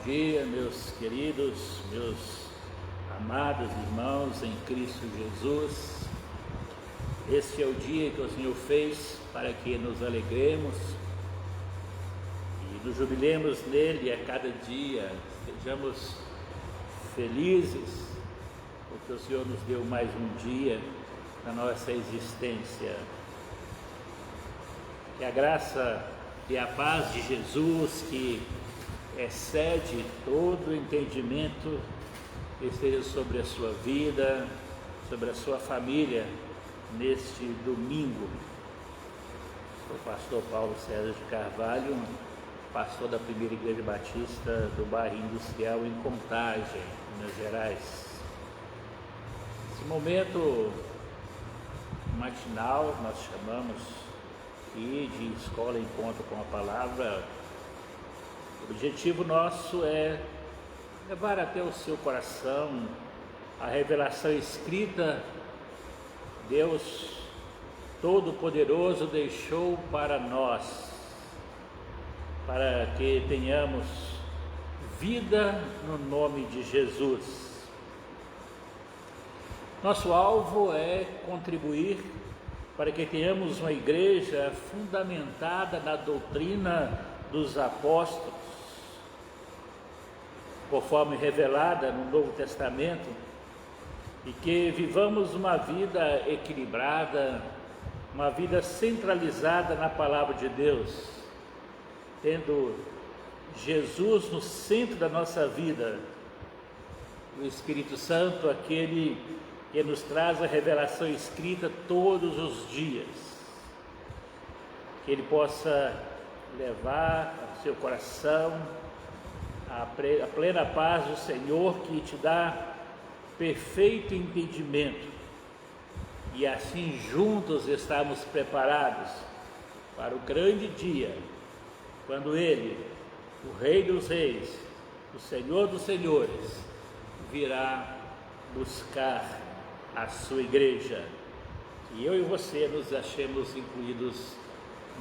dia, meus queridos, meus amados irmãos em Cristo Jesus. Este é o dia que o Senhor fez para que nos alegremos e nos jubilemos nele a cada dia, sejamos felizes, porque o Senhor nos deu mais um dia na nossa existência. Que a graça e a paz de Jesus, que excede todo entendimento, esteja sobre a sua vida, sobre a sua família, neste domingo. Sou o pastor Paulo César de Carvalho, pastor da Primeira Igreja Batista do bairro Industrial em Contagem, Minas Gerais. Esse momento matinal nós chamamos aqui de Escola Encontro com a Palavra. O objetivo nosso é levar até o seu coração a revelação escrita. Deus Todo-Poderoso deixou para nós, para que tenhamos vida no nome de Jesus. Nosso alvo é contribuir para que tenhamos uma igreja fundamentada na doutrina dos apóstolos, conforme revelada no Novo Testamento, e que vivamos uma vida equilibrada, uma vida centralizada na Palavra de Deus, tendo Jesus no centro da nossa vida, o Espírito Santo, aquele que nos traz a revelação escrita todos os dias, que Ele possa levar ao seu coração a plena paz do Senhor, que te dá perfeito entendimento, e assim juntos estamos preparados para o grande dia, quando Ele, o Rei dos Reis, o Senhor dos Senhores, virá buscar a sua igreja, e eu e você nos achemos incluídos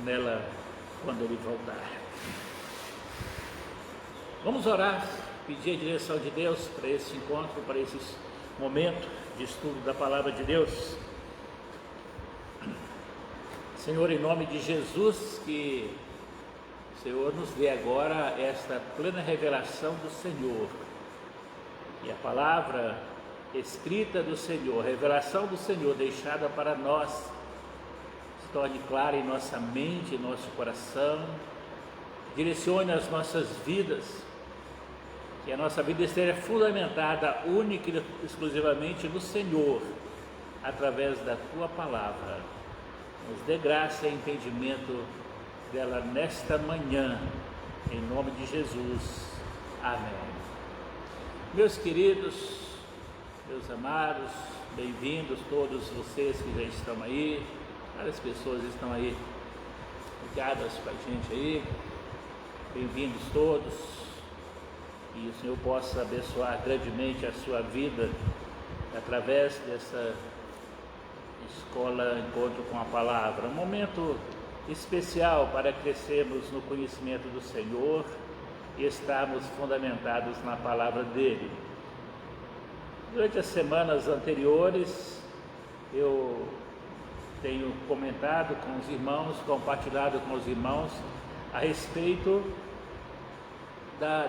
nela quando Ele voltar. Vamos orar, pedir a direção de Deus para esse encontro, para esse momento de estudo da Palavra de Deus. Senhor, em nome de Jesus, que o Senhor nos dê agora esta plena revelação do Senhor, e a palavra escrita do Senhor, a revelação do Senhor deixada para nós, se torne clara em nossa mente, em nosso coração, direcione as nossas vidas, que a nossa vida esteja fundamentada única e exclusivamente no Senhor, através da Tua Palavra. Nos dê graça e entendimento dela nesta manhã, em nome de Jesus. Amém. Meus queridos, meus amados, bem-vindos todos vocês que já estão aí, várias pessoas estão aí ligadas com a gente aí, bem-vindos todos, e o Senhor possa abençoar grandemente a sua vida através dessa Escola Encontro com a Palavra, um momento especial para crescermos no conhecimento do Senhor e estarmos fundamentados na Palavra dEle. Durante as semanas anteriores, eu tenho comentado com os irmãos, compartilhado com os irmãos a respeito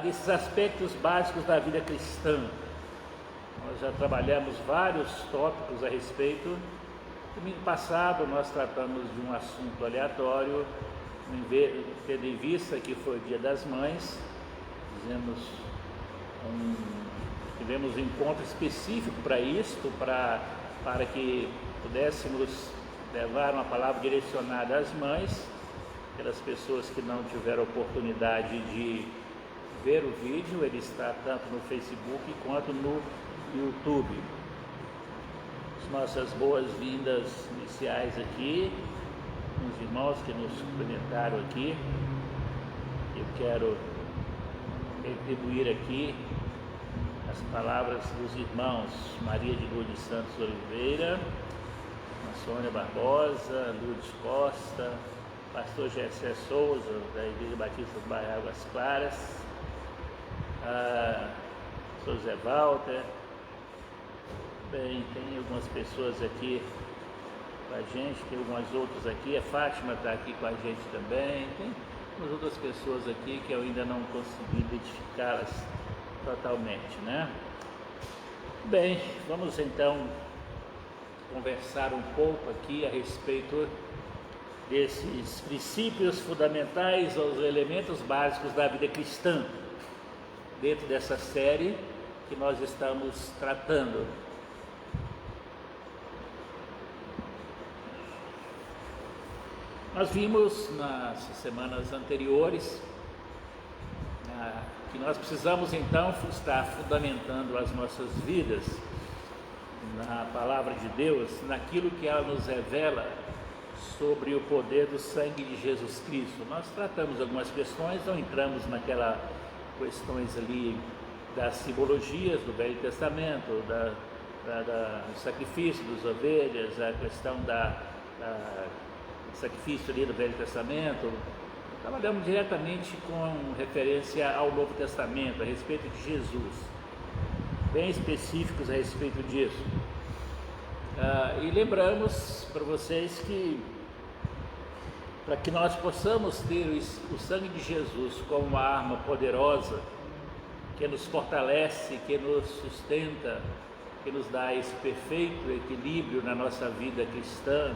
desses aspectos básicos da vida cristã. Nós já trabalhamos vários tópicos a respeito. Domingo passado nós tratamos de um assunto aleatório, tendo em vista que foi o Dia das Mães, tivemos um encontro específico para isto, para que pudéssemos levar uma palavra direcionada às mães, pelas pessoas que não tiveram oportunidade de ver o vídeo. Ele está tanto no Facebook quanto no YouTube. As nossas boas-vindas iniciais aqui, os irmãos que nos cumprimentaram aqui. Eu quero retribuir aqui as palavras dos irmãos Maria de Lourdes Santos Oliveira, Sônia Barbosa, Lourdes Costa, pastor Gessé Souza, da Igreja Batista do bairro Águas Claras, Sou Zé Walter. Bem, tem algumas pessoas aqui com a gente, tem algumas outras aqui. A Fátima está aqui com a gente também. Tem umas outras pessoas aqui que eu ainda não consegui identificá-las totalmente, né? Bem, vamos então conversar um pouco aqui a respeito desses princípios fundamentais, os elementos básicos da vida cristã, dentro dessa série que nós estamos tratando. Nós vimos nas semanas anteriores que nós precisamos então estar fundamentando as nossas vidas na palavra de Deus, naquilo que ela nos revela sobre o poder do sangue de Jesus Cristo. Nós tratamos algumas questões, não entramos naquelas questões ali das simbologias do Velho Testamento, do sacrifício das ovelhas, a questão do sacrifício ali do Velho Testamento. Trabalhamos diretamente com referência ao Novo Testamento, a respeito de Jesus, bem específicos a respeito disso. E lembramos para vocês que, para que nós possamos ter o sangue de Jesus como uma arma poderosa, que nos fortalece, que nos sustenta, que nos dá esse perfeito equilíbrio na nossa vida cristã,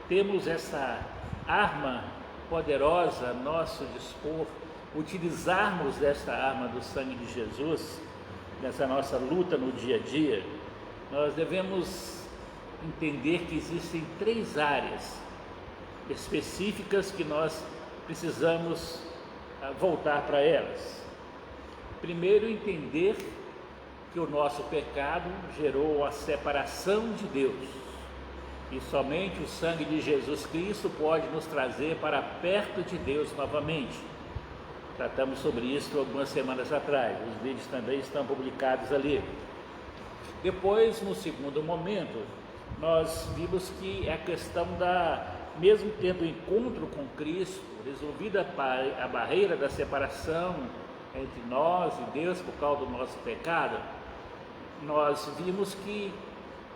temos essa arma poderosa a nosso dispor, utilizarmos desta arma do sangue de Jesus, nessa nossa luta no dia a dia. Nós devemos entender que existem 3 áreas específicas que nós precisamos voltar para elas. Primeiro, entender que o nosso pecado gerou a separação de Deus. E somente o sangue de Jesus Cristo pode nos trazer para perto de Deus novamente. Tratamos sobre isso algumas semanas atrás, os vídeos também estão publicados ali. Depois, no segundo momento, nós vimos que a questão mesmo tendo encontro com Cristo, resolvida a barreira da separação entre nós e Deus por causa do nosso pecado, nós vimos que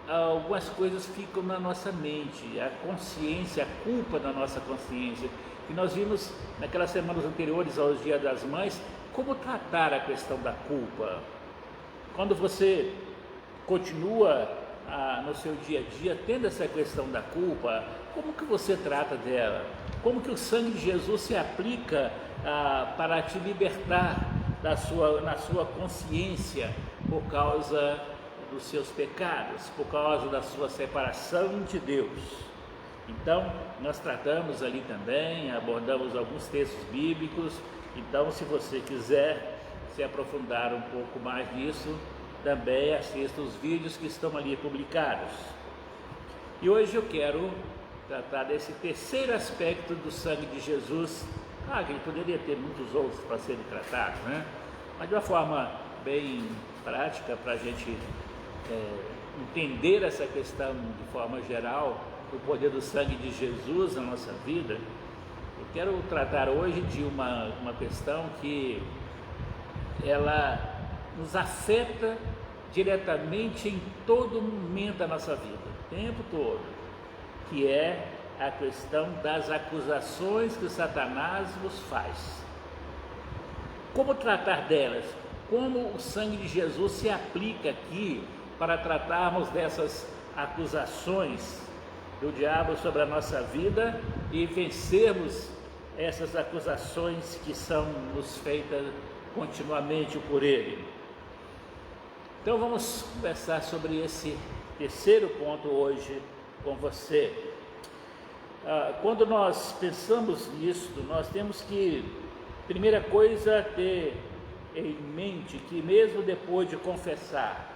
algumas coisas ficam na nossa mente, a consciência, a culpa da nossa consciência. E nós vimos naquelas semanas anteriores aos Dia das Mães como tratar a questão da culpa. Quando você continua no seu dia a dia tendo essa questão da culpa, como que você trata dela? Como que o sangue de Jesus se aplica para te libertar na sua consciência por causa dos seus pecados, por causa da sua separação de Deus? Então, nós tratamos ali também, abordamos alguns textos bíblicos. Então, se você quiser se aprofundar um pouco mais nisso, também assista os vídeos que estão ali publicados. E hoje eu quero tratar desse terceiro aspecto do sangue de Jesus. Que ele poderia ter muitos outros para serem tratados, né? Mas de uma forma bem prática, para a gente entender essa questão de forma geral, do poder do sangue de Jesus na nossa vida, eu quero tratar hoje de uma questão que ela nos afeta diretamente em todo momento da nossa vida, o tempo todo, que é a questão das acusações que Satanás nos faz. Como tratar delas? Como o sangue de Jesus se aplica aqui para tratarmos dessas acusações do diabo sobre a nossa vida e vencermos essas acusações que são nos feitas continuamente por ele. Então vamos conversar sobre esse terceiro ponto hoje com você. Quando nós pensamos nisso, nós temos que, primeira coisa, ter em mente que mesmo depois de confessar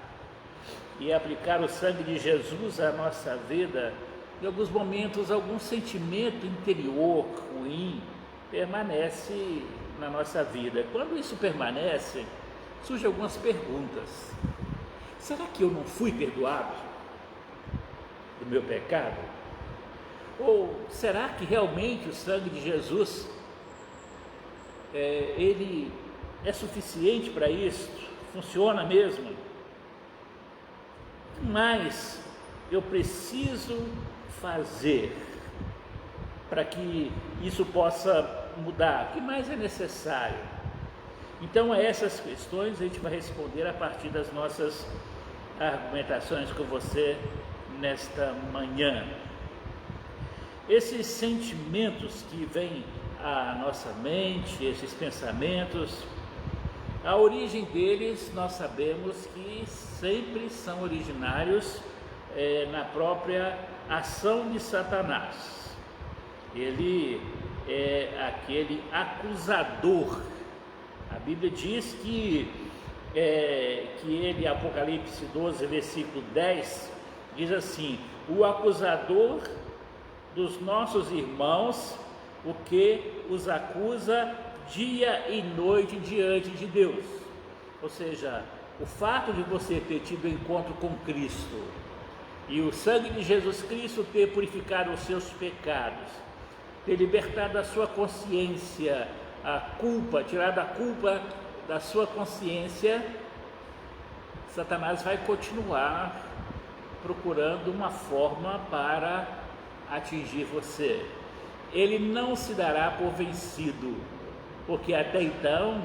e aplicar o sangue de Jesus à nossa vida, em alguns momentos algum sentimento interior ruim permanece na nossa vida. Quando isso permanece, surgem algumas perguntas. Será que eu não fui perdoado do meu pecado? Ou será que realmente o sangue de Jesus ele é suficiente para isso? Funciona mesmo? O que mais eu preciso fazer para que isso possa mudar? O que mais é necessário? Então, a essas questões a gente vai responder a partir das nossas argumentações com você nesta manhã. Esses sentimentos que vêm à nossa mente, esses pensamentos, a origem deles nós sabemos que sempre são originários na própria ação de Satanás. Ele é aquele acusador. A Bíblia diz que ele, Apocalipse 12, versículo 10, diz assim: o acusador dos nossos irmãos, o que os acusa dia e noite diante de Deus. Ou seja, o fato de você ter tido encontro com Cristo e o sangue de Jesus Cristo ter purificado os seus pecados, ter libertado a sua consciência, a culpa, tirado a culpa da sua consciência, Satanás vai continuar procurando uma forma para atingir você. Ele não se dará por vencido, porque até então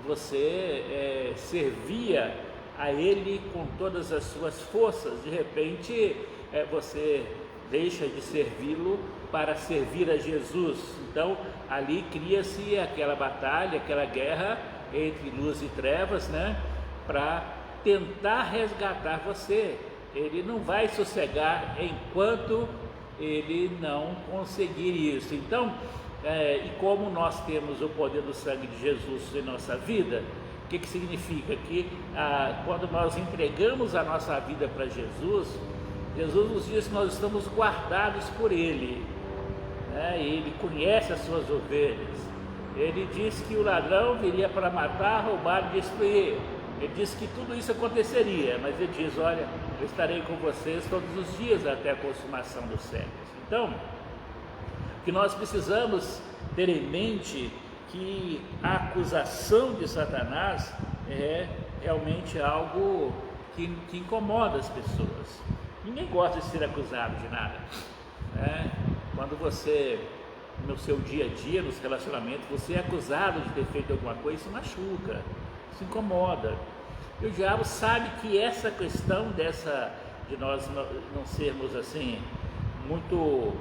você servia a ele com todas as suas forças. De repente você deixa de servi-lo para servir a Jesus. Então ali cria-se aquela batalha, aquela guerra entre luz e trevas, para tentar resgatar você. Ele não vai sossegar enquanto ele não conseguir isso. Então, e como nós temos o poder do sangue de Jesus em nossa vida, o que significa? Que quando nós entregamos a nossa vida para Jesus, Jesus nos diz que nós estamos guardados por Ele, Ele conhece as suas ovelhas. Ele diz que o ladrão viria para matar, roubar e destruir. Ele disse que tudo isso aconteceria, mas ele diz: olha, eu estarei com vocês todos os dias até a consumação dos séculos. Então, o que nós precisamos ter em mente que a acusação de Satanás é realmente algo que incomoda as pessoas. Ninguém gosta de ser acusado de nada, Quando você, no seu dia a dia, nos relacionamentos, você é acusado de ter feito alguma coisa, isso machuca, isso incomoda. E o diabo sabe que essa questão de nós não sermos assim muito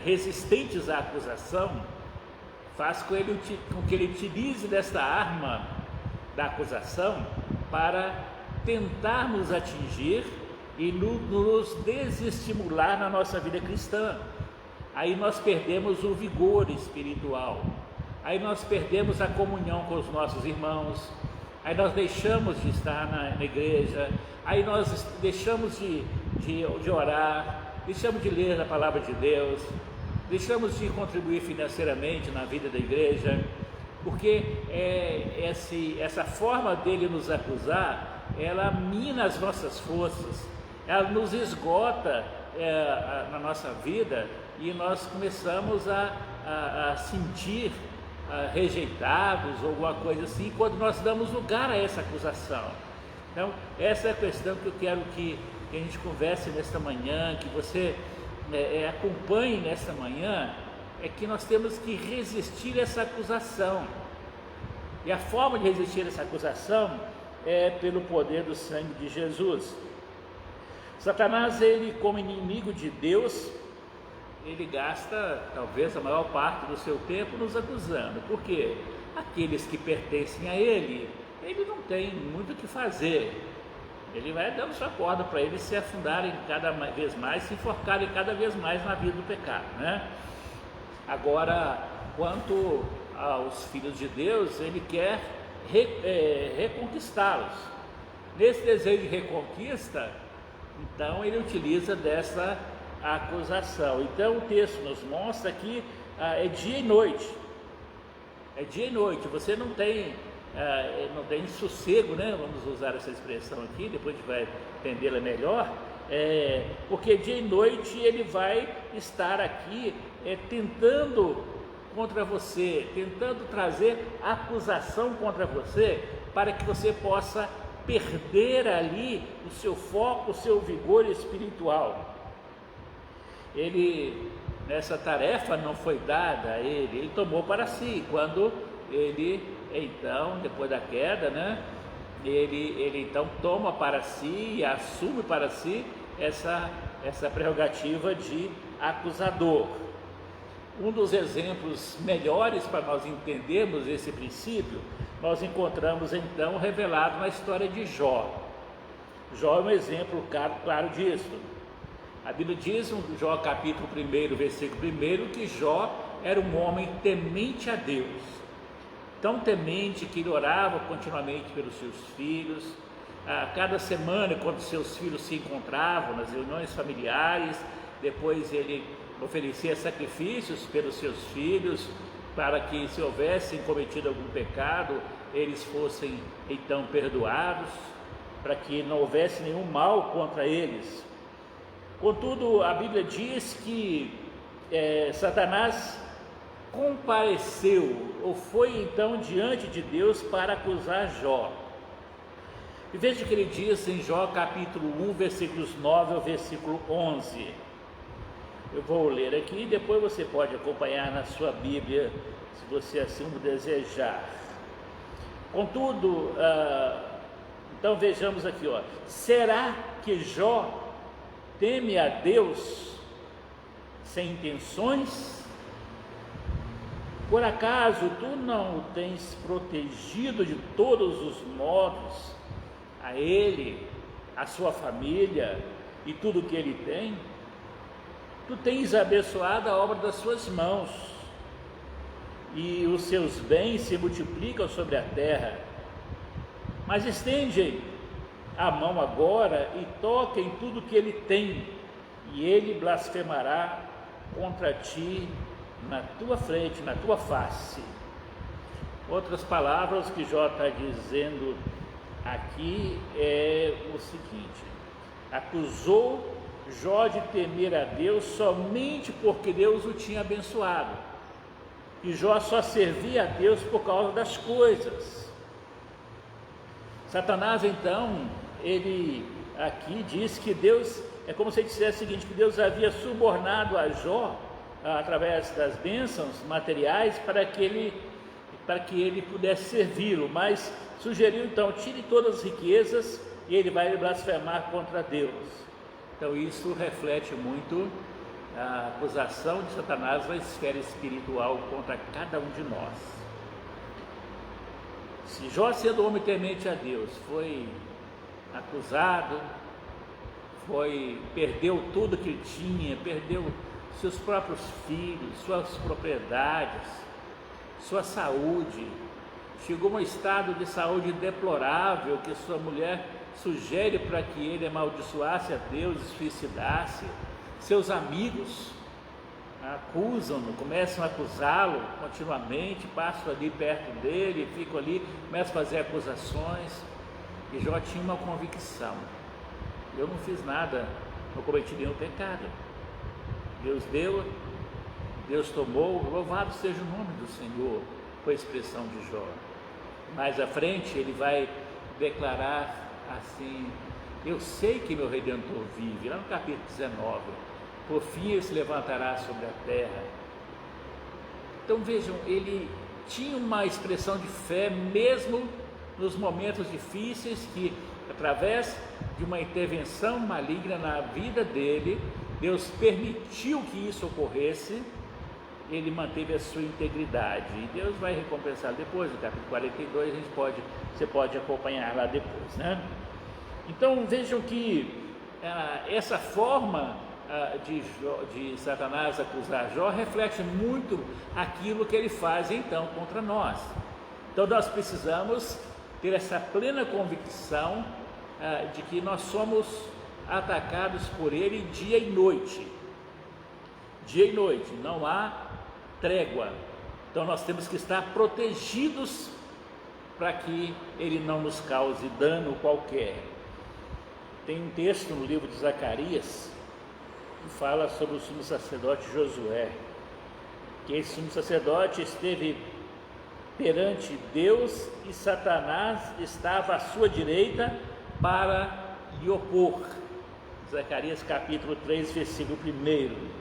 resistentes à acusação faz com que ele utilize dessa arma da acusação para tentar nos atingir e nos desestimular na nossa vida cristã. Aí nós perdemos o vigor espiritual, aí nós perdemos a comunhão com os nossos irmãos, aí nós deixamos de estar na igreja, aí nós deixamos de orar, deixamos de ler a palavra de Deus, deixamos de contribuir financeiramente na vida da igreja, porque essa forma dele nos acusar, ela mina as nossas forças, ela nos esgota na nossa vida, e nós começamos a sentir rejeitados ou alguma coisa assim, quando nós damos lugar a essa acusação. Então, essa é a questão que eu quero que a gente converse nesta manhã, que você acompanhe nesta manhã, é que nós temos que resistir a essa acusação. E a forma de resistir a essa acusação é pelo poder do sangue de Jesus. Satanás, ele como inimigo de Deus, ele gasta talvez a maior parte do seu tempo nos acusando. Por quê? Aqueles que pertencem a ele não tem muito o que fazer. Ele vai dando sua corda para eles se afundarem cada vez mais, se enforcarem cada vez mais na vida do pecado, Agora, quanto aos filhos de Deus, ele quer reconquistá-los. Nesse desejo de reconquista, então ele utiliza dessa acusação. Então o texto nos mostra que é dia e noite. É dia e noite, você não tem sossego, Vamos usar essa expressão aqui, depois a gente vai entendê-la melhor, porque dia e noite ele vai estar aqui tentando contra você, tentando trazer acusação contra você, para que você possa perder ali o seu foco, o seu vigor espiritual. Nessa tarefa não foi dada a ele tomou para si, quando ele, então, depois da queda, né, ele então toma para si e assume para si essa prerrogativa de acusador. Um dos exemplos melhores para nós entendermos esse princípio, nós encontramos então revelado na história de Jó. Jó é um exemplo claro disso. A Bíblia diz, em Jó capítulo 1, versículo 1, que Jó era um homem temente a Deus. Tão temente que ele orava continuamente pelos seus filhos. A cada semana, quando seus filhos se encontravam nas reuniões familiares, depois ele oferecia sacrifícios pelos seus filhos, para que, se houvessem cometido algum pecado, eles fossem então perdoados, para que não houvesse nenhum mal contra eles. Contudo, a Bíblia diz que Satanás compareceu, ou foi então diante de Deus para acusar Jó. E veja o que ele diz em Jó capítulo 1, versículos 9 ao versículo 11. Eu vou ler aqui e depois você pode acompanhar na sua Bíblia, se você assim o desejar. Contudo, então vejamos aqui, será que Jó teme a Deus sem intenções? Por acaso tu não o tens protegido de todos os modos, a ele, a sua família e tudo que ele tem? Tu tens abençoado a obra das suas mãos, e os seus bens se multiplicam sobre a terra. Mas estende a mão agora e toca em tudo que ele tem, e ele blasfemará contra ti na tua frente, na tua face. Outras palavras que Jó está dizendo aqui é o seguinte: acusou Jó de temer a Deus somente porque Deus o tinha abençoado, e Jó só servia a Deus por causa das coisas. Satanás então, ele aqui diz que Deus, é como se ele dissesse o seguinte, que Deus havia subornado a Jó através das bênçãos materiais para que ele pudesse servi-lo, mas sugeriu então, tire todas as riquezas e ele vai blasfemar contra Deus. Então isso reflete muito a acusação de Satanás na esfera espiritual contra cada um de nós. Se Jó, sendo homem temente a Deus, foi acusado, perdeu tudo que ele tinha, perdeu seus próprios filhos, suas propriedades, sua saúde, chegou a um estado de saúde deplorável, que sua mulher sugere para que ele amaldiçoasse a Deus e suicidasse. Seus amigos acusam-no, começam a acusá-lo continuamente, passam ali perto dele, ficam ali, começam a fazer acusações. E Jó tinha uma convicção: eu não fiz nada, não cometi nenhum pecado. Deus deu, Deus tomou, louvado seja o nome do Senhor, foi a expressão de Jó. Mais à frente ele vai declarar assim: eu sei que meu Redentor vive, lá no capítulo 19, por fim ele se levantará sobre a terra. Então vejam, ele tinha uma expressão de fé mesmo nos momentos difíceis, que através de uma intervenção maligna na vida dele, Deus permitiu que isso ocorresse. Ele manteve a sua integridade e Deus vai recompensar depois. No capítulo 42 você pode acompanhar lá depois, né? Então vejam que essa forma de Satanás acusar Jó reflete muito aquilo que ele faz então contra nós. Então nós precisamos ter essa plena convicção de que nós somos atacados por ele dia e noite. Dia e noite, não há trégua. Então nós temos que estar protegidos para que ele não nos cause dano qualquer. Tem um texto no livro de Zacarias que fala sobre o sumo sacerdote Josué. que esse sumo sacerdote esteve perante Deus e Satanás estava à sua direita para lhe opor. Zacarias capítulo 3, versículo 1.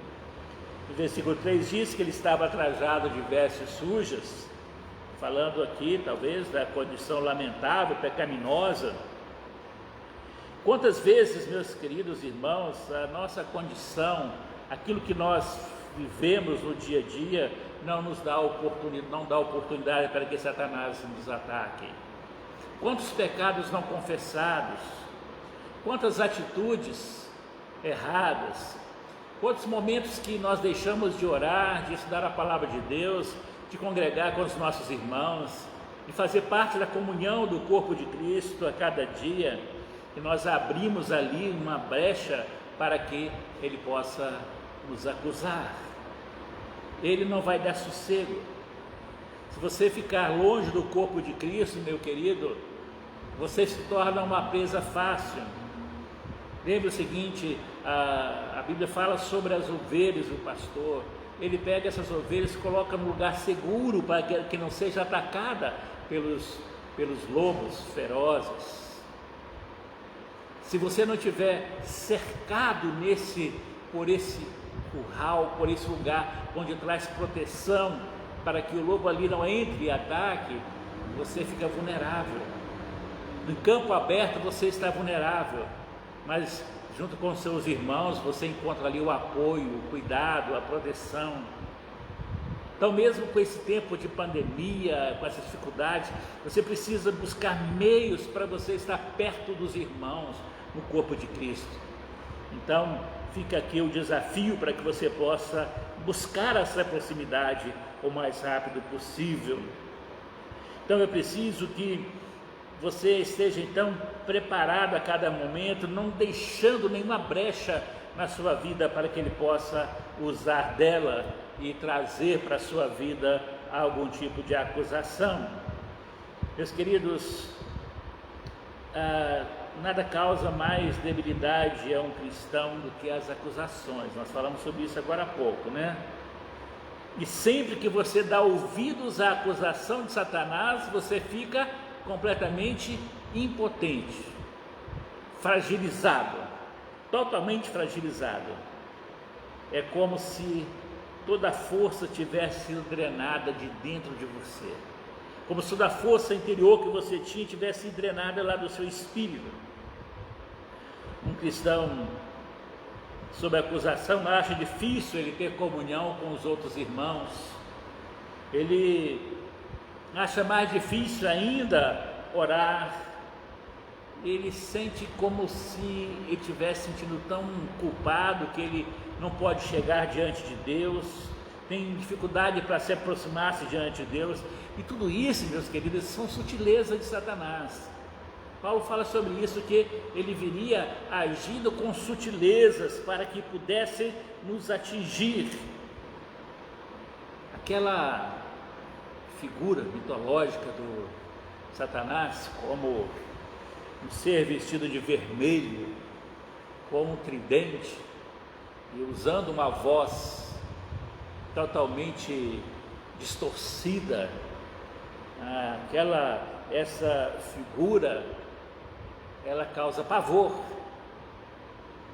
O versículo 3 diz que ele estava trajado de vestes sujas, falando aqui talvez da condição lamentável, pecaminosa. Quantas vezes, meus queridos irmãos, a nossa condição, aquilo que nós vivemos no dia a dia, não dá oportunidade para que Satanás nos ataque. Quantos pecados não confessados, quantas atitudes erradas, quantos momentos que nós deixamos de orar, de estudar a palavra de Deus, de congregar com os nossos irmãos, de fazer parte da comunhão do corpo de Cristo a cada dia, e nós abrimos ali uma brecha para que ele possa nos acusar. Ele não vai dar sossego. Se você ficar longe do corpo de Cristo, meu querido, você se torna uma presa fácil. Lembre o seguinte, a Bíblia fala sobre as ovelhas do pastor. Ele pega essas ovelhas e coloca num lugar seguro para que não seja atacada pelos lobos ferozes. Se você não estiver cercado por esse curral, por esse lugar onde traz proteção, para que o lobo ali não entre e ataque, você fica vulnerável. No campo aberto você está vulnerável, mas junto com seus irmãos você encontra ali o apoio, o cuidado, a proteção. Então, mesmo com esse tempo de pandemia, com essas dificuldades, você precisa buscar meios para você estar perto dos irmãos no corpo de Cristo. Então, fica aqui o desafio para que você possa buscar essa proximidade o mais rápido possível. Então, eu preciso que você esteja então preparado a cada momento, não deixando nenhuma brecha na sua vida para que ele possa usar dela e trazer para a sua vida algum tipo de acusação. Meus queridos, nada causa mais debilidade a um cristão do que as acusações. Nós falamos sobre isso agora há pouco, né? E sempre que você dá ouvidos à acusação de Satanás, você fica completamente impotente, fragilizado, totalmente fragilizado. É como se toda a força tivesse sido drenada de dentro de você, como se toda a força interior que você tinha tivesse sido drenada lá do seu espírito. Um cristão sob acusação acha difícil ele ter comunhão com os outros irmãos, ele acha mais difícil ainda orar, ele sente como se ele estivesse sentindo tão culpado que ele não pode chegar diante de Deus, tem dificuldade para se aproximar-se diante de Deus, e tudo isso, meus queridos, são sutilezas de Satanás. Paulo fala sobre isso, que ele viria agindo com sutilezas para que pudesse nos atingir. Aquela figura mitológica do Satanás como um ser vestido de vermelho, com um tridente e usando uma voz totalmente distorcida, essa figura, ela causa pavor.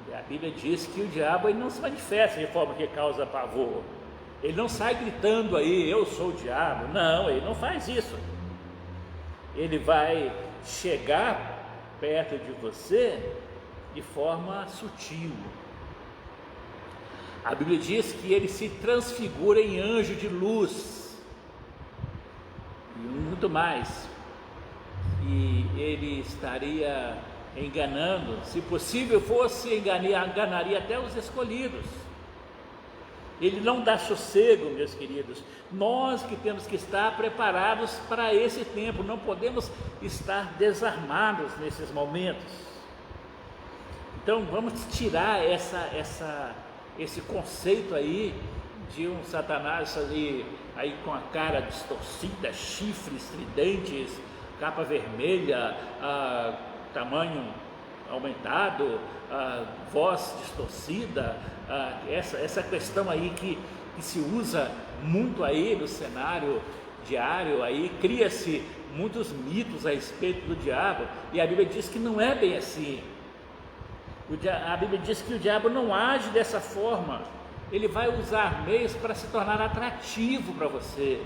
E a Bíblia diz que o diabo ele não se manifesta de forma que causa pavor. Ele não sai gritando aí, eu sou o diabo. Não, ele não faz isso. Ele vai chegar perto de você de forma sutil. A Bíblia diz que ele se transfigura em anjo de luz e muito mais. E ele estaria enganando, se possível fosse, enganaria até os escolhidos. Ele não dá sossego, meus queridos. Nós que temos que estar preparados para esse tempo, não podemos estar desarmados nesses momentos. Então vamos tirar esse conceito aí de um Satanás aí com a cara distorcida, chifres tridentes, capa vermelha, tamanho aumentado, voz distorcida, essa questão aí que se usa muito aí no cenário diário, aí cria-se muitos mitos a respeito do diabo, e a Bíblia diz que não é bem assim. A Bíblia diz que o diabo não age dessa forma. Ele vai usar meios para se tornar atrativo para você.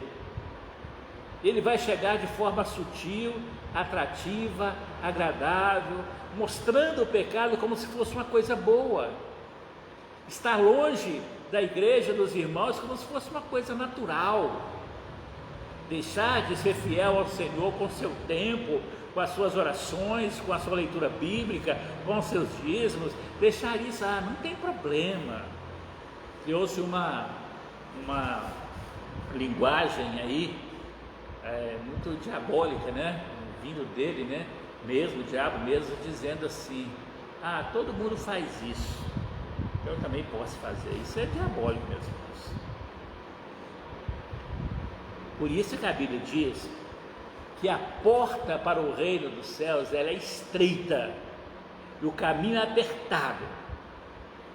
Ele vai chegar de forma sutil, atrativa, agradável, mostrando o pecado como se fosse uma coisa boa. Estar longe da igreja, dos irmãos, como se fosse uma coisa natural. Deixar de ser fiel ao Senhor com o seu tempo, com as suas orações, com a sua leitura bíblica, com os seus dízimos, deixar isso, não tem problema. Criou-se uma linguagem aí, muito diabólica, né? Vindo dele, né? Mesmo, o diabo mesmo, dizendo assim: todo mundo faz isso, eu também posso fazer. Isso é diabólico, meus irmãos. Por isso que a Bíblia diz que a porta para o reino dos céus, ela é estreita e o caminho é apertado,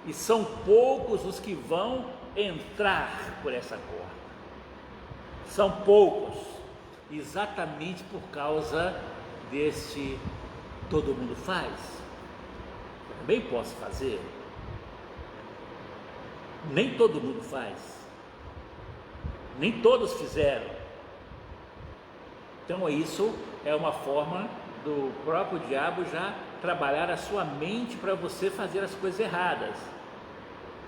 e são poucos os que vão entrar por essa porta. São poucos, exatamente por causa deste todo mundo faz. Eu também posso fazer. Nem todo mundo faz. Nem todos fizeram. Então isso é uma forma do próprio diabo já trabalhar a sua mente para você fazer as coisas erradas.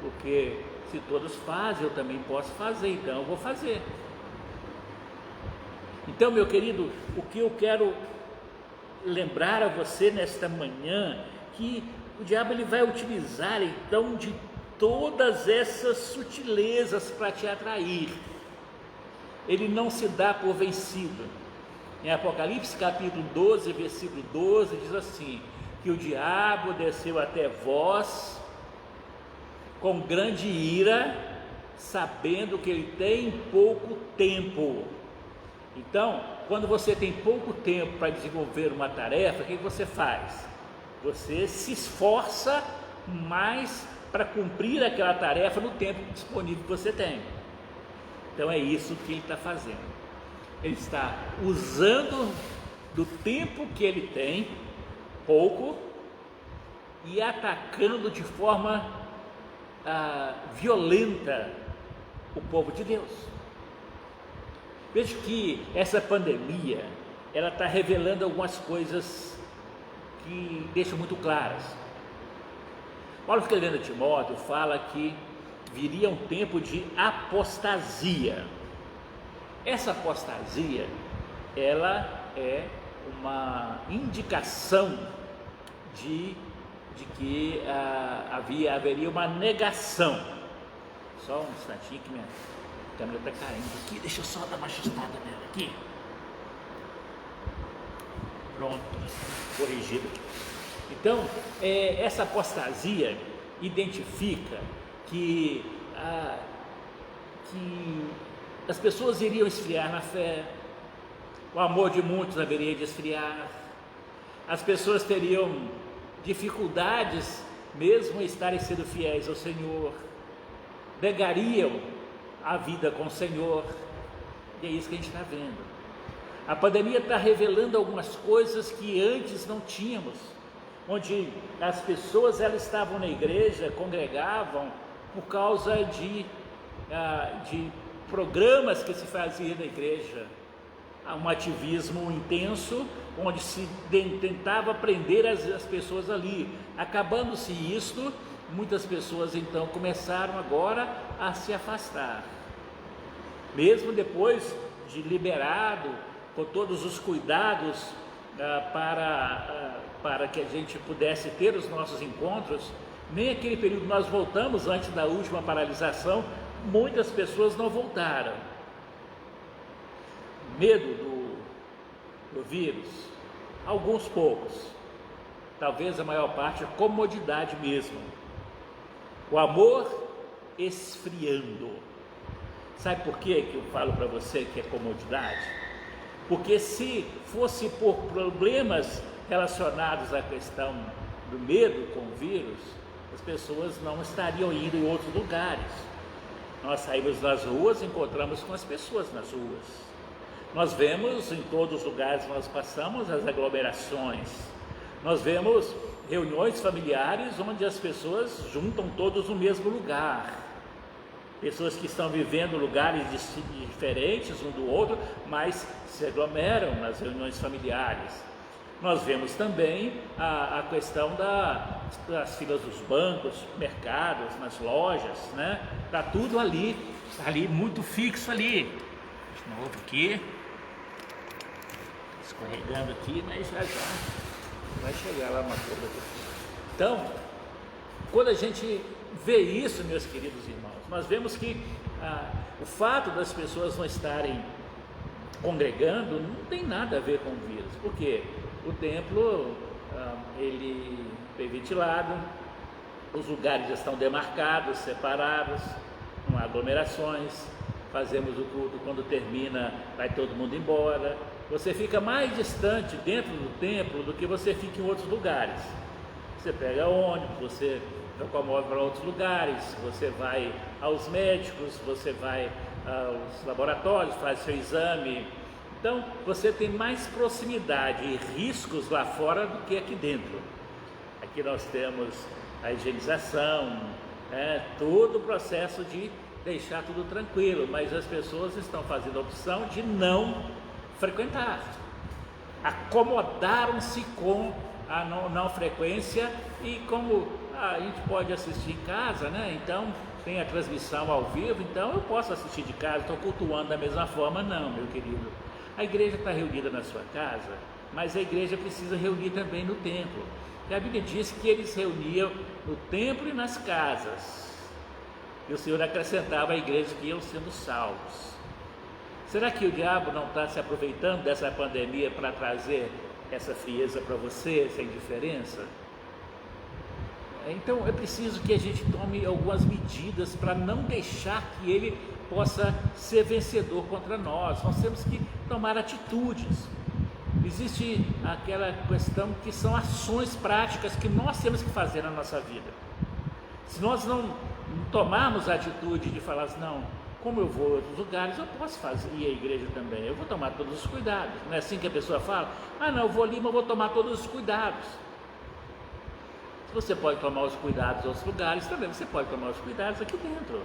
Porque se todos fazem, eu também posso fazer, então eu vou fazer. Então, meu querido, o que eu quero lembrar a você nesta manhã, que o diabo ele vai utilizar então de todas essas sutilezas para te atrair. Ele não se dá por vencido. Em Apocalipse capítulo 12, versículo 12, diz assim: que o diabo desceu até vós com grande ira, sabendo que ele tem pouco tempo. Então, quando você tem pouco tempo para desenvolver uma tarefa, o que você faz? Você se esforça mais para cumprir aquela tarefa no tempo disponível que você tem. Então é isso que ele está fazendo. Ele está usando do tempo que ele tem, pouco, e atacando de forma violenta o povo de Deus. Veja que essa pandemia, ela está revelando algumas coisas que deixam muito claras. Paulo, escrevendo a Timóteo, fala que viria um tempo de apostasia. Essa apostasia, ela é uma indicação de que haveria uma negação. Só um instantinho que minha câmera está caindo aqui, deixa eu só dar uma ajustada nela aqui. Pronto, corrigido. Então, essa apostasia identifica que as pessoas iriam esfriar na fé, o amor de muitos haveria de esfriar, as pessoas teriam dificuldades mesmo em estarem sendo fiéis ao Senhor, negariam a vida com o Senhor, e é isso que a gente está vendo. A pandemia está revelando algumas coisas que antes não tínhamos, onde as pessoas elas estavam na igreja, congregavam por causa de programas que se faziam na igreja, um ativismo intenso, onde se tentava prender as pessoas ali. Acabando-se isto, muitas pessoas então começaram agora a se afastar, mesmo depois de liberado, com todos os cuidados para que a gente pudesse ter os nossos encontros. Nem aquele período nós voltamos antes da última paralisação, muitas pessoas não voltaram. Medo do vírus, alguns poucos, talvez a maior parte, a comodidade mesmo, o amor esfriando. Sabe por que eu falo para você que é comodidade? Porque se fosse por problemas relacionados à questão do medo com o vírus, as pessoas não estariam indo em outros lugares. Nós saímos nas ruas, encontramos com as pessoas nas ruas. Nós vemos em todos os lugares que nós passamos as aglomerações. Nós vemos reuniões familiares onde as pessoas juntam todos no mesmo lugar. Pessoas que estão vivendo lugares diferentes um do outro, mas se aglomeram nas reuniões familiares. Nós vemos também a questão das filas dos bancos, mercados, nas lojas, né? Está tudo ali muito fixo ali. De novo aqui, escorregando aqui, mas já vai chegar lá uma coisa aqui. Então, quando a gente vê isso, meus queridos irmãos, nós vemos que o fato das pessoas não estarem congregando não tem nada a ver com o vírus. Por quê? O templo, ele foi ventilado, os lugares já estão demarcados, separados, não há aglomerações, fazemos o culto, quando termina, vai todo mundo embora. Você fica mais distante dentro do templo do que você fica em outros lugares. Você pega ônibus, você locomove para outros lugares, você vai aos médicos, você vai aos laboratórios, faz seu exame. Então, você tem mais proximidade e riscos lá fora do que aqui dentro. Aqui nós temos a higienização, todo o processo de deixar tudo tranquilo, mas as pessoas estão fazendo a opção de não frequentar. Acomodaram-se com a não frequência, e como a gente pode assistir em casa, né? Então tem a transmissão ao vivo, então eu posso assistir de casa, estou cultuando da mesma forma. Não, meu querido. A igreja está reunida na sua casa, mas a igreja precisa reunir também no templo. E a Bíblia diz que eles se reuniam no templo e nas casas. E o Senhor acrescentava à igreja que iam sendo salvos. Será que o diabo não está se aproveitando dessa pandemia para trazer essa frieza para você, essa indiferença? Então é preciso que a gente tome algumas medidas para não deixar que ele possa ser vencedor contra nós. Nós temos que tomar atitudes. Existe aquela questão que são ações práticas que nós temos que fazer na nossa vida. Se nós não tomarmos a atitude de falar assim, não, como eu vou a outros lugares, eu posso fazer, e a igreja também, eu vou tomar todos os cuidados. Não é assim que a pessoa fala? Não, eu vou ali, mas eu vou tomar todos os cuidados. Se você pode tomar os cuidados em outros lugares, também você pode tomar os cuidados aqui dentro.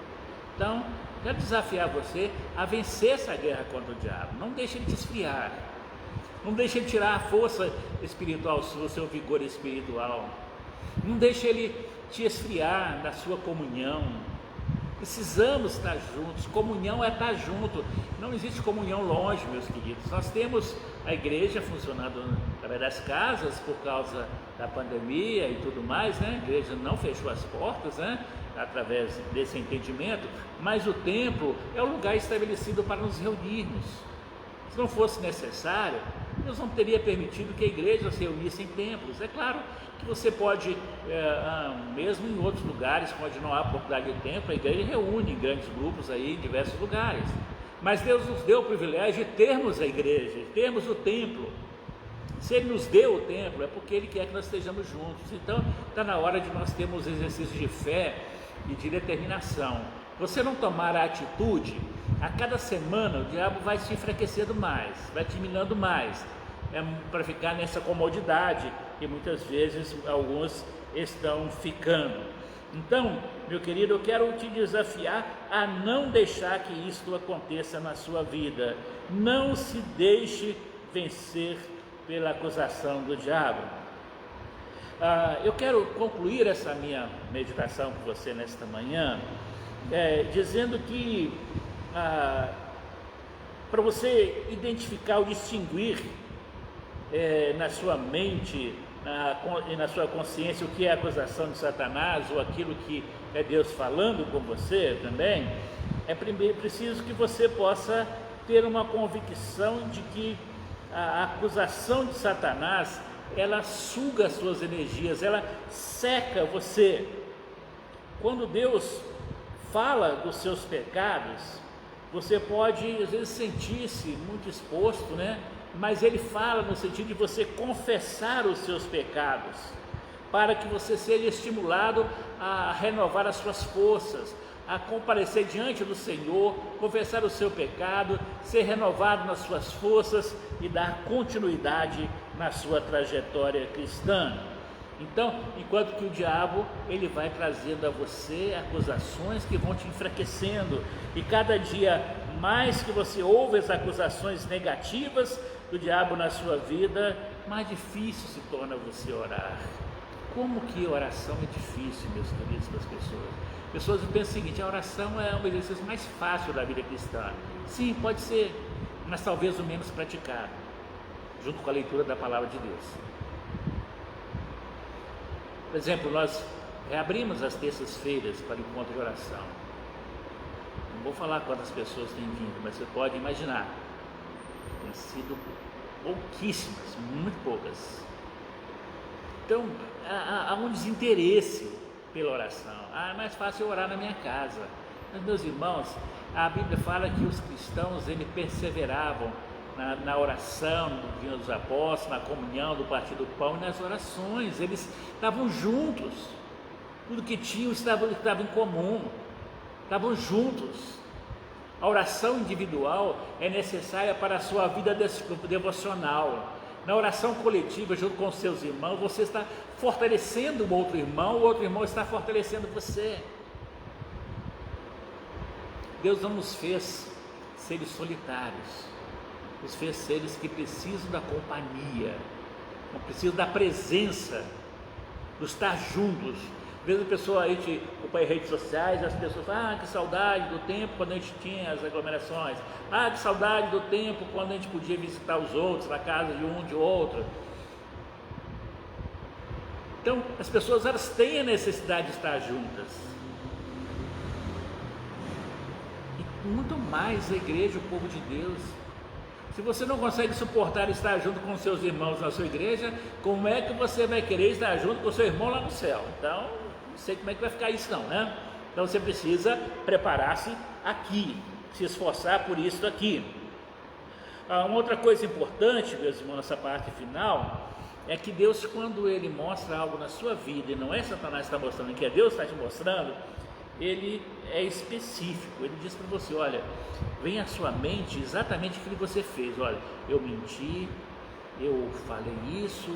Então, quero desafiar você a vencer essa guerra contra o diabo. Não deixe ele te esfriar. Não deixe ele tirar a força espiritual sua, o seu vigor espiritual. Não deixe ele te esfriar da sua comunhão. Precisamos estar juntos. Comunhão é estar junto. Não existe comunhão longe, meus queridos. Nós temos a igreja funcionando através das casas por causa da pandemia e tudo mais, né? A igreja não fechou as portas, né? Através desse entendimento, mas o templo é o lugar estabelecido para nos reunirmos. Se não fosse necessário, Deus não teria permitido que a igreja se reunisse em templos. É claro que você pode, mesmo em outros lugares, onde não há oportunidade de templo, a igreja reúne em grandes grupos aí em diversos lugares. Mas Deus nos deu o privilégio de termos a igreja, de termos o templo. Se Ele nos deu o templo, é porque Ele quer que nós estejamos juntos. Então, está na hora de nós termos exercícios de fé e de determinação. Você não tomar a atitude, a cada semana o diabo vai se enfraquecendo mais, vai te minando mais, para ficar nessa comodidade que muitas vezes alguns estão ficando. Então, meu querido, eu quero te desafiar a não deixar que isto aconteça na sua vida. Não se deixe vencer pela acusação do diabo. Eu quero concluir essa minha meditação com você nesta manhã, dizendo que para você identificar ou distinguir na sua mente e na sua consciência o que é a acusação de Satanás ou aquilo que é Deus falando com você também, é primeiro preciso que você possa ter uma convicção de que a acusação de Satanás, ela suga as suas energias, ela seca você. Quando Deus fala dos seus pecados, você pode às vezes sentir-se muito exposto, né? Mas Ele fala no sentido de você confessar os seus pecados, para que você seja estimulado a renovar as suas forças, a comparecer diante do Senhor, confessar o seu pecado, ser renovado nas suas forças e dar continuidade na sua trajetória cristã. Então, enquanto que o diabo, ele vai trazendo a você acusações que vão te enfraquecendo, e cada dia mais que você ouve as acusações negativas do diabo na sua vida, mais difícil se torna você orar. Como que oração é difícil, meus queridos, para as pessoas? Pessoas pensam o seguinte: a oração é um exercício mais fácil da vida cristã. Sim, pode ser, mas talvez o menos praticado, junto com a leitura da palavra de Deus. Por exemplo, nós reabrimos as terças-feiras para o encontro de oração. Não vou falar quantas pessoas têm vindo, mas você pode imaginar, tem sido pouquíssimas, muito poucas. Então, há um desinteresse pela oração. É mais fácil eu orar na minha casa. Mas, meus irmãos, a Bíblia fala que os cristãos, eles perseveravam na oração do dia dos apóstolos, na comunhão do partir do pão e nas orações. Eles estavam juntos, tudo que tinham estava em comum, estavam juntos. A oração individual é necessária para a sua vida devocional. Na oração coletiva, junto com os seus irmãos, você está fortalecendo o outro irmão está fortalecendo você. Deus não nos fez seres solitários, nos fez seres que precisam da companhia, não precisam da presença, do estar juntos. Às vezes a pessoa, a gente acompanha redes sociais, as pessoas falam: que saudade do tempo quando a gente tinha as aglomerações, que saudade do tempo quando a gente podia visitar os outros, na casa de um, de outro. Então, as pessoas, elas têm a necessidade de estar juntas. E muito mais a igreja, o povo de Deus. Se você não consegue suportar estar junto com seus irmãos na sua igreja, como é que você vai querer estar junto com seu irmão lá no céu? Então, não sei como é que vai ficar isso não, né? Então você precisa preparar-se aqui, se esforçar por isso aqui. Uma outra coisa importante, meus irmãos, nessa parte final, é que Deus, quando Ele mostra algo na sua vida, e não é Satanás que está mostrando, que é Deus que está te mostrando, Ele é específico. Ele diz para você: olha, vem à sua mente exatamente aquilo que você fez. Olha, eu menti, eu falei isso,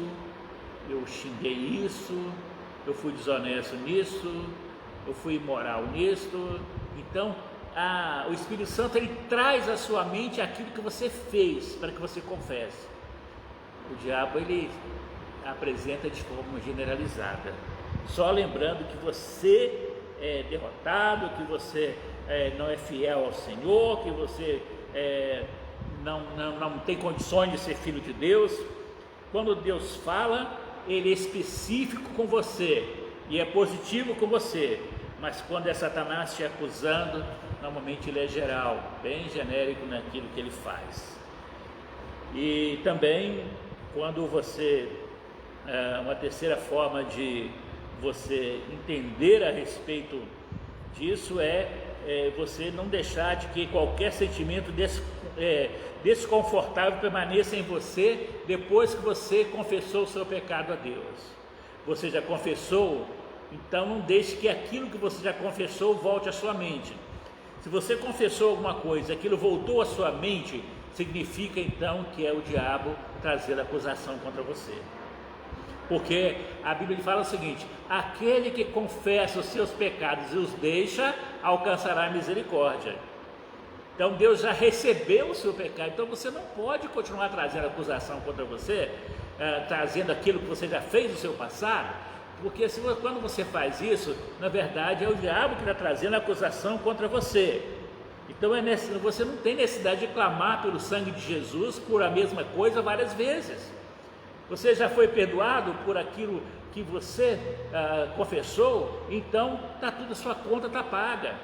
eu xinguei isso, eu fui desonesto nisso, eu fui imoral nisso. Então, o Espírito Santo, ele traz à sua mente aquilo que você fez, para que você confesse. O diabo, ele apresenta de forma generalizada, só lembrando que você é derrotado, que você não é fiel ao Senhor, que você não tem condições de ser filho de Deus. Quando Deus fala, Ele é específico com você e é positivo com você, mas quando é Satanás te acusando, normalmente ele é geral, bem genérico naquilo que ele faz. E também, quando você, uma terceira forma de você entender a respeito disso é você não deixar de que qualquer sentimento desconfortável permaneça em você depois que você confessou o seu pecado a Deus. Você já confessou, então não deixe que aquilo que você já confessou volte à sua mente. Se você confessou alguma coisa, aquilo voltou à sua mente, significa então que é o diabo trazendo acusação contra você. Porque a Bíblia fala o seguinte: aquele que confessa os seus pecados e os deixa, alcançará a misericórdia. Então Deus já recebeu o seu pecado, então você não pode continuar trazendo acusação contra você, trazendo aquilo que você já fez no seu passado, porque quando você faz isso, na verdade é o diabo que está trazendo a acusação contra você. Então você não tem necessidade de clamar pelo sangue de Jesus por a mesma coisa várias vezes. Você já foi perdoado por aquilo que você confessou, então a sua conta está paga.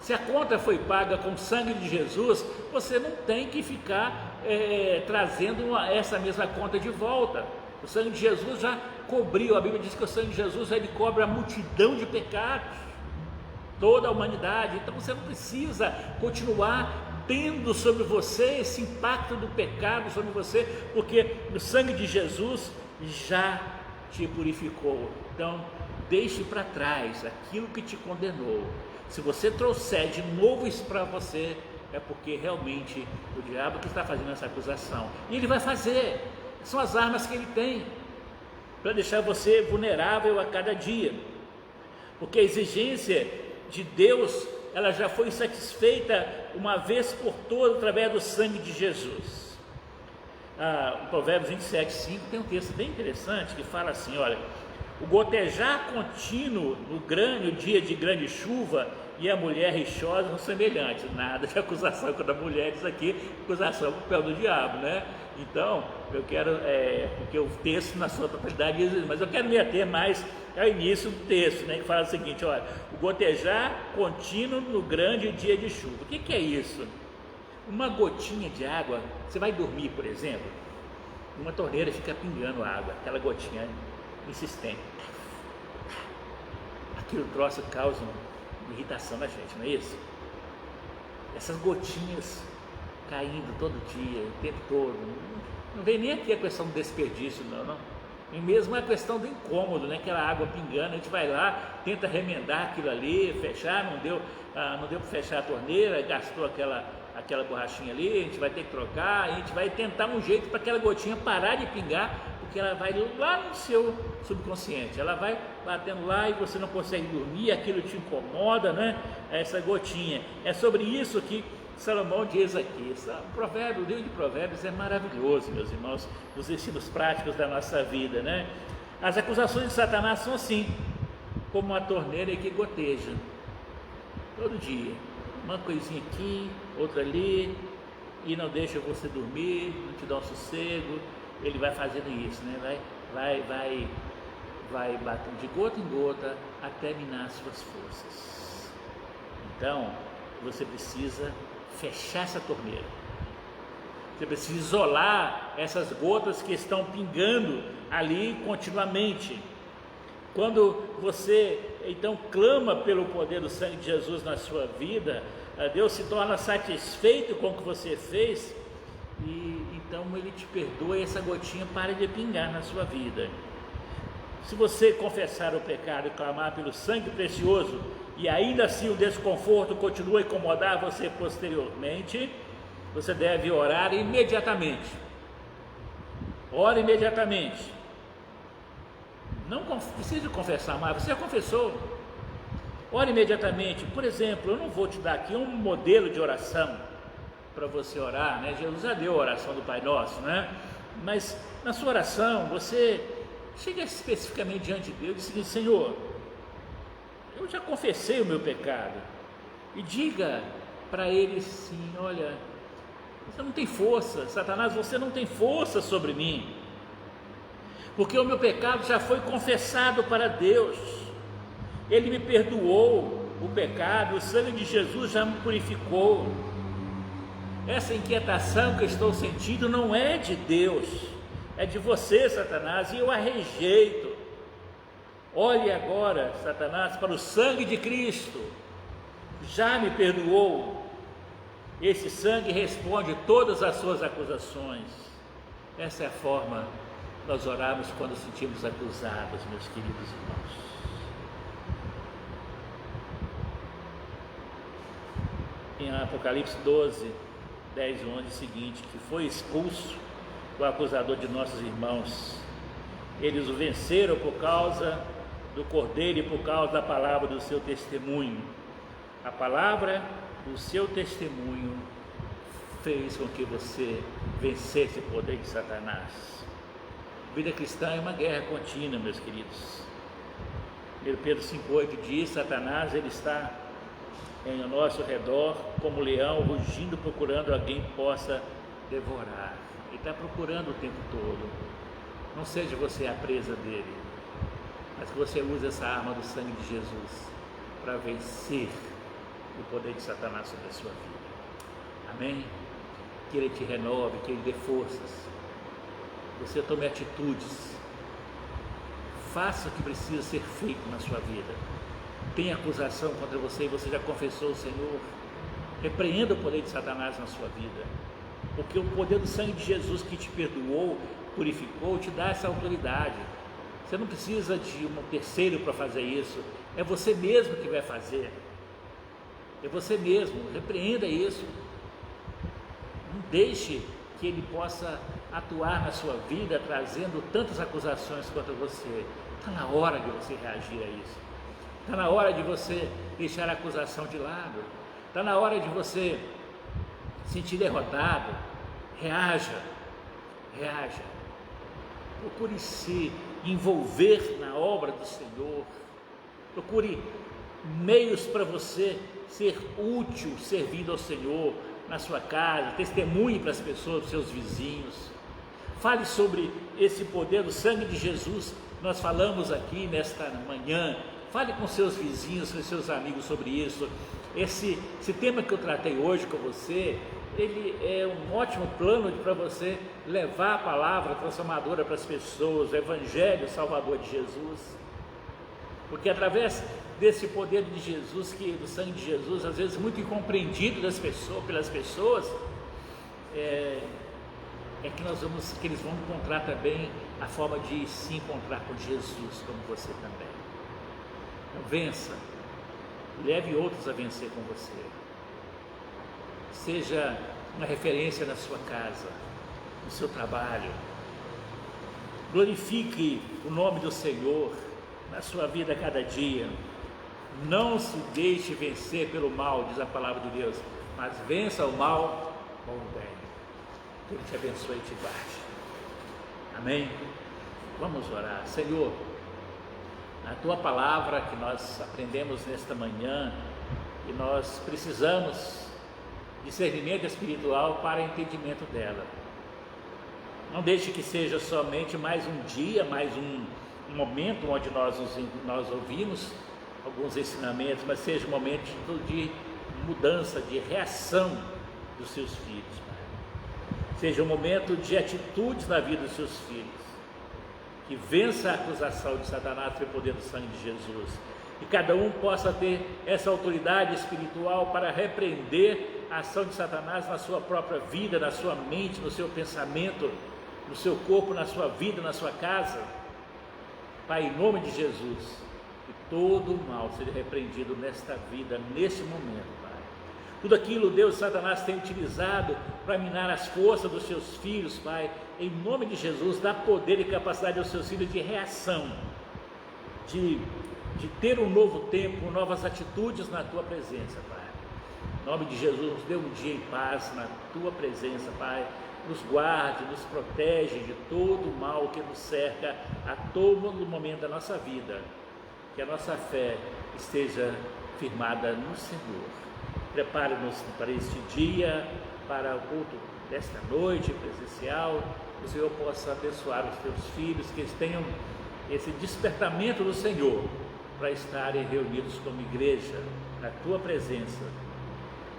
Se a conta foi paga com o sangue de Jesus, você não tem que ficar trazendo essa mesma conta de volta. O sangue de Jesus já cobriu, a Bíblia diz que o sangue de Jesus ele cobre a multidão de pecados, toda a humanidade. Então você não precisa continuar tendo sobre você esse impacto do pecado sobre você, porque o sangue de Jesus já te purificou. Então deixe para trás aquilo que te condenou, Se você trouxer de novo isso para você, é porque realmente o diabo que está fazendo essa acusação. E ele vai fazer, são as armas que ele tem, para deixar você vulnerável a cada dia. Porque a exigência de Deus, ela já foi satisfeita uma vez por todas através do sangue de Jesus. O Provérbios 27:5 tem um texto bem interessante que fala assim, olha: o gotejar contínuo no dia de grande chuva e a mulher rixosa são semelhantes. Nada de acusação contra mulheres aqui, acusação com o pé do diabo, né? Então, eu quero, porque o texto na sua totalidade diz isso, mas eu quero me ater mais ao início do texto, né, que fala o seguinte, olha: o gotejar contínuo no grande dia de chuva. O que é isso? Uma gotinha de água, você vai dormir, por exemplo, uma torneira fica pingando água, aquela gotinha insistente. Aquilo troço causa uma irritação na gente, não é isso? Essas gotinhas caindo todo dia, o tempo todo, não vem nem aqui a questão do desperdício, não. E mesmo a questão do incômodo, né? Aquela água pingando, a gente vai lá, tenta remendar aquilo ali, fechar, não deu para fechar a torneira, gastou aquela borrachinha ali, a gente vai ter que trocar, a gente vai tentar um jeito para aquela gotinha parar de pingar, porque ela vai lá no seu subconsciente, ela vai batendo lá e você não consegue dormir, aquilo te incomoda, né? Essa gotinha. É sobre isso que Salomão diz aqui. O livro de Provérbios é maravilhoso, meus irmãos, os ensinos práticos da nossa vida, né? As acusações de Satanás são assim, como uma torneira que goteja todo dia, uma coisinha aqui, outra ali, e não deixa você dormir, não te dá um sossego. Ele vai fazendo isso, né? Vai batendo de gota em gota até minar as suas forças. Então, você precisa fechar essa torneira. Você precisa isolar essas gotas que estão pingando ali continuamente. Quando você então clama pelo poder do sangue de Jesus na sua vida, Deus se torna satisfeito com o que você fez e então Ele te perdoa e essa gotinha para de pingar na sua vida. Se você confessar o pecado e clamar pelo sangue precioso e ainda assim o desconforto continua a incomodar você posteriormente, você deve orar imediatamente. Ore imediatamente. Não precisa confessar mais, você já confessou. Ore imediatamente. Por exemplo, eu não vou te dar aqui um modelo de oração para você orar, né? Jesus já deu a oração do Pai Nosso, né? Mas na sua oração, você chega especificamente diante de Deus e diz o seguinte: Senhor, eu já confessei o meu pecado, e diga para Ele sim: olha, você não tem força, Satanás, você não tem força sobre mim, porque o meu pecado já foi confessado para Deus, Ele me perdoou o pecado, o sangue de Jesus já me purificou. Essa inquietação que eu estou sentindo não é de Deus, é de você, Satanás, e eu a rejeito. Olhe agora, Satanás, para o sangue de Cristo, já me perdoou. Esse sangue responde todas as suas acusações. Essa é a forma de nós orarmos quando sentimos acusados, meus queridos irmãos. Em Apocalipse 12, 10 e 11, seguinte: que foi expulso o acusador de nossos irmãos. Eles o venceram por causa do Cordeiro e por causa da palavra do seu testemunho. A palavra do seu testemunho fez com que você vencesse o poder de Satanás. A vida cristã é uma guerra contínua, meus queridos. 1 Pedro 5,8 diz: Satanás, ele está ao nosso redor como leão, rugindo, procurando alguém que possa devorar. Ele está procurando o tempo todo. Não seja você a presa dele, mas que você use essa arma do sangue de Jesus para vencer o poder de Satanás sobre a sua vida. Amém? Que Ele te renove, que Ele dê forças. Você tome atitudes. Faça o que precisa ser feito na sua vida. Tem acusação contra você e você já confessou o Senhor. Repreenda o poder de Satanás na sua vida, porque o poder do sangue de Jesus que te perdoou, purificou, te dá essa autoridade. Você não precisa de um terceiro para fazer isso, é você mesmo que vai fazer. É você mesmo, repreenda isso. Não deixe que ele possa atuar na sua vida, trazendo tantas acusações contra você. Está na hora de você reagir a isso. Está na hora de você deixar a acusação de lado. Está na hora de você sentir derrotado. Reaja. Procure se envolver na obra do Senhor. Procure meios para você ser útil servindo ao Senhor na sua casa. Testemunhe para as pessoas, para os seus vizinhos. Fale sobre esse poder do sangue de Jesus. Nós falamos aqui nesta manhã. Fale com seus vizinhos, com seus amigos sobre isso. Esse tema que eu tratei hoje com você, ele é um ótimo plano para você levar a palavra transformadora para as pessoas, o Evangelho Salvador de Jesus. Porque através desse poder de Jesus, do sangue de Jesus, às vezes muito incompreendido pelas pessoas, que eles vão encontrar também a forma de se encontrar com Jesus, como você também. Então, vença, leve outros a vencer com você. Seja uma referência na sua casa, no seu trabalho. Glorifique o nome do Senhor na sua vida a cada dia. Não se deixe vencer pelo mal, diz a palavra de Deus, mas vença o mal com o bem. Que Ele te abençoe e te guarde. Amém? Vamos orar. Senhor, a Tua palavra que nós aprendemos nesta manhã, e nós precisamos discernimento espiritual para entendimento dela. Não deixe que seja somente mais um dia, mais um momento onde nós ouvimos alguns ensinamentos, mas seja um momento de mudança, de reação dos seus filhos, Pai. Seja um momento de atitudes na vida dos seus filhos, que vença a acusação de Satanás pelo poder do sangue de Jesus, e cada um possa ter essa autoridade espiritual para repreender a ação de Satanás na sua própria vida, na sua mente, no seu pensamento, no seu corpo, na sua vida, na sua casa. Pai, em nome de Jesus, que todo o mal seja repreendido nesta vida, neste momento, Pai. Tudo aquilo, Deus, Satanás tem utilizado para minar as forças dos seus filhos, Pai, em nome de Jesus, dá poder e capacidade aos seus filhos de reação, de ter um novo tempo, novas atitudes na Tua presença, Pai. Em nome de Jesus, nos dê um dia em paz na Tua presença, Pai. Nos guarde, nos protege de todo o mal que nos cerca a todo momento da nossa vida. Que a nossa fé esteja firmada no Senhor. Prepare-nos para este dia, para o culto desta noite presencial. Que o Senhor possa abençoar os Teus filhos, que eles tenham esse despertamento do Senhor para estarem reunidos como igreja na Tua presença.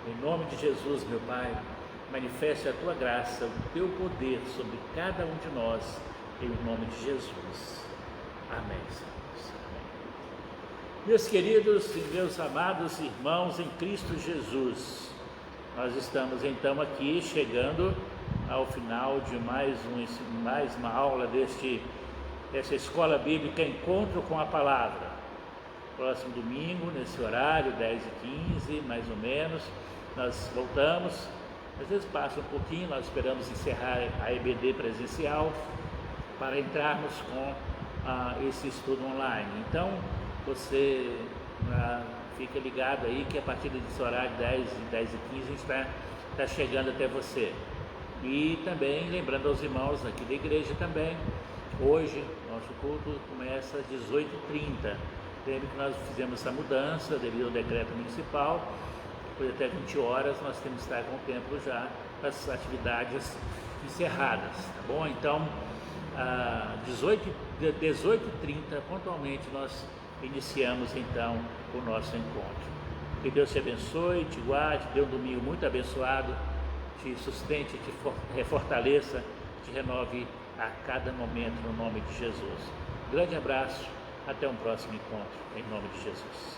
Em nome de Jesus, meu Pai, manifeste a Tua graça, o Teu poder sobre cada um de nós, em nome de Jesus. Amém, Senhor. Amém. Meus queridos e meus amados irmãos em Cristo Jesus, nós estamos então aqui chegando ao final de mais uma aula dessa escola bíblica Encontro com a Palavra. Próximo domingo, nesse horário, 10h15, mais ou menos, nós voltamos. Às vezes passa um pouquinho, nós esperamos encerrar a EBD presencial para entrarmos com esse estudo online. Então, você fica ligado aí que a partir desse horário, 10h15, está chegando até você. E também, lembrando aos irmãos aqui da igreja também, hoje nosso culto começa às 18h30. Lembre que nós fizemos essa mudança devido ao decreto municipal. Depois até 20 horas nós temos que estar com o templo já para as atividades encerradas, tá bom? Então, 18h30 pontualmente nós iniciamos então o nosso encontro. Que Deus te abençoe, te guarde, dê um domingo muito abençoado, te sustente, te fortaleça, te renove a cada momento no nome de Jesus. Grande abraço, até um próximo encontro, em nome de Jesus.